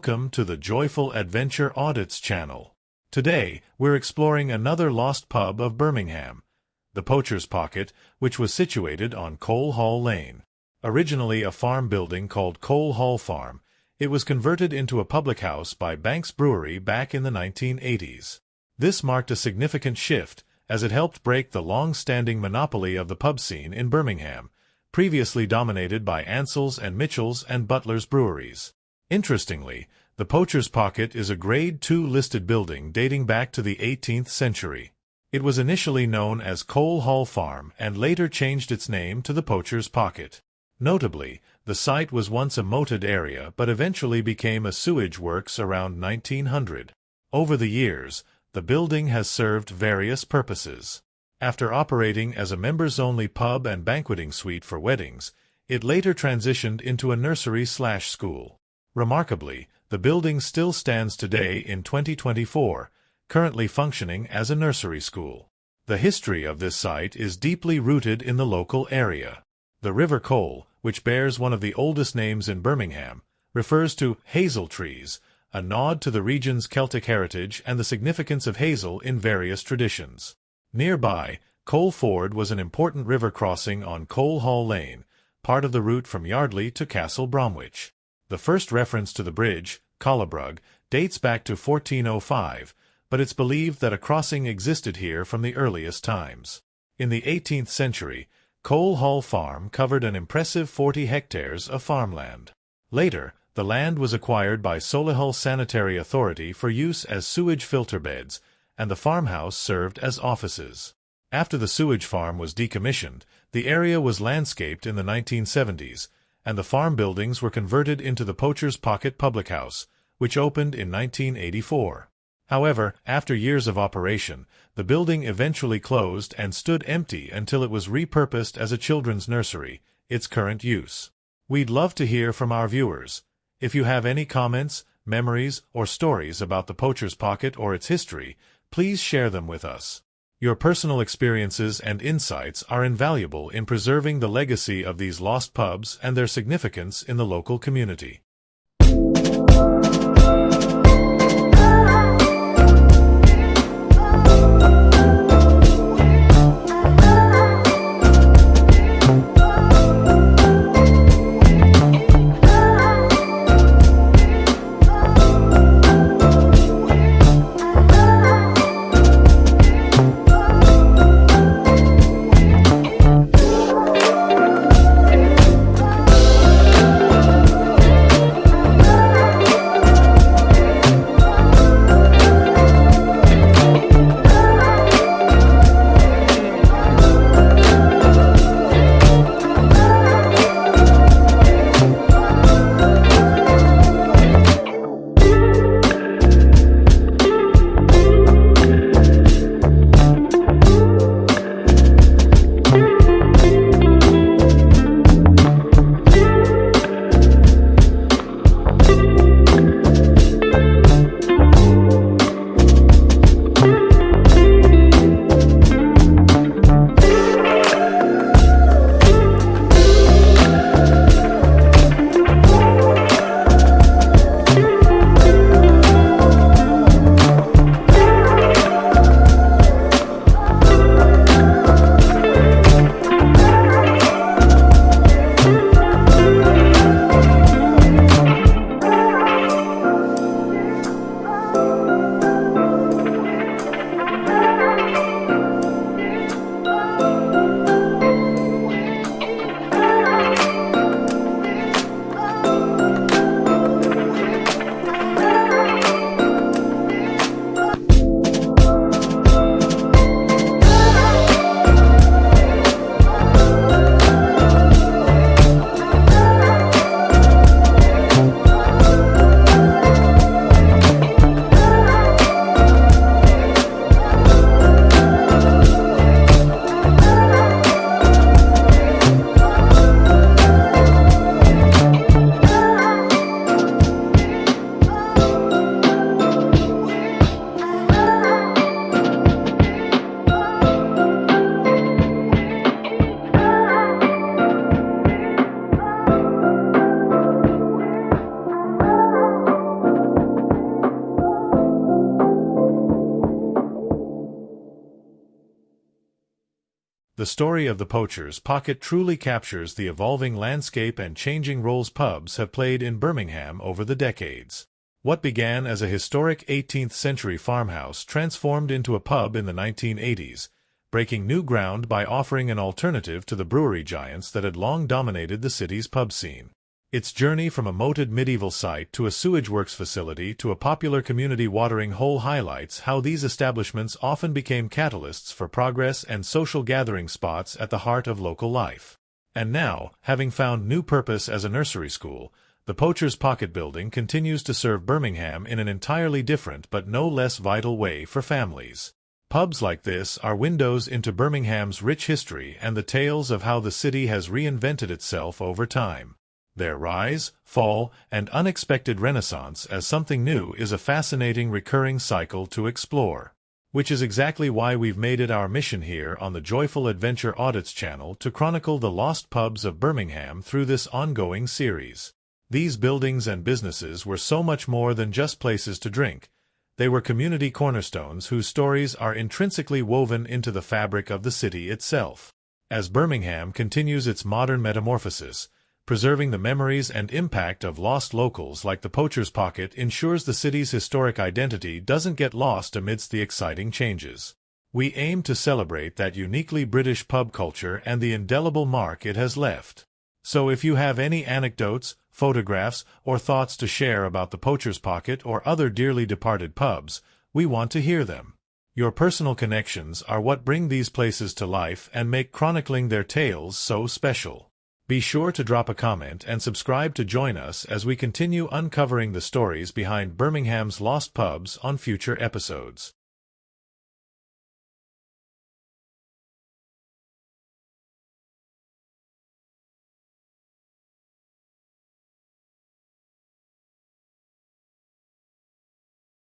Welcome to the Joyful Adventure Audits channel. Today, we're exploring another lost pub of Birmingham, the Poachers Pocket, which was situated on Coal Hall Lane. Originally a farm building called Coal Hall Farm, it was converted into a public house by Banks Brewery back in the 1980s. This marked a significant shift, as it helped break the long-standing monopoly of the pub scene in Birmingham, previously dominated by Ansell's and Mitchell's and Butler's breweries. Interestingly, the Poachers Pocket is a Grade II listed building dating back to the 18th century. It was initially known as Coal Hall Farm and later changed its name to the Poachers Pocket. Notably, the site was once a moated area but eventually became a sewage works around 1900. Over the years, the building has served various purposes. After operating as a members-only pub and banqueting suite for weddings, it later transitioned into a nursery/school. Remarkably, the building still stands today in 2024, currently functioning as a nursery school. The history of this site is deeply rooted in the local area. The River Cole, which bears one of the oldest names in Birmingham, refers to hazel trees, a nod to the region's Celtic heritage and the significance of hazel in various traditions. Nearby, Cole Ford was an important river crossing on Coal Hall Lane, part of the route from Yardley to Castle Bromwich. The first reference to the bridge, Collebrug, dates back to 1405, but it's believed that a crossing existed here from the earliest times. In the 18th century, Coal Hall Farm covered an impressive 40 hectares of farmland. Later, the land was acquired by Solihull Sanitary Authority for use as sewage filter beds, and the farmhouse served as offices. After the sewage farm was decommissioned, the area was landscaped in the 1970s, and the farm buildings were converted into the Poachers Pocket Public House, which opened in 1984. However, after years of operation, the building eventually closed and stood empty until it was repurposed as a children's nursery, its current use. We'd love to hear from our viewers. If you have any comments, memories, or stories about the Poachers Pocket or its history, please share them with us. Your personal experiences and insights are invaluable in preserving the legacy of these lost pubs and their significance in the local community. The story of the Poachers Pocket truly captures the evolving landscape and changing roles pubs have played in Birmingham over the decades. What began as a historic 18th-century farmhouse transformed into a pub in the 1980s, breaking new ground by offering an alternative to the brewery giants that had long dominated the city's pub scene. Its journey from a moated medieval site to a sewage works facility to a popular community watering hole highlights how these establishments often became catalysts for progress and social gathering spots at the heart of local life. And now, having found new purpose as a nursery school, the Poachers Pocket building continues to serve Birmingham in an entirely different but no less vital way for families. Pubs like this are windows into Birmingham's rich history and the tales of how the city has reinvented itself over time. Their rise, fall, and unexpected renaissance as something new is a fascinating recurring cycle to explore. Which is exactly why we've made it our mission here on the Joyful Adventure Audits channel to chronicle the lost pubs of Birmingham through this ongoing series. These buildings and businesses were so much more than just places to drink. They were community cornerstones whose stories are intrinsically woven into the fabric of the city itself. As Birmingham continues its modern metamorphosis, preserving the memories and impact of lost locals like the Poachers Pocket ensures the city's historic identity doesn't get lost amidst the exciting changes. We aim to celebrate that uniquely British pub culture and the indelible mark it has left. So if you have any anecdotes, photographs, or thoughts to share about the Poachers Pocket or other dearly departed pubs, we want to hear them. Your personal connections are what bring these places to life and make chronicling their tales so special. Be sure to drop a comment and subscribe to join us as we continue uncovering the stories behind Birmingham's lost pubs on future episodes.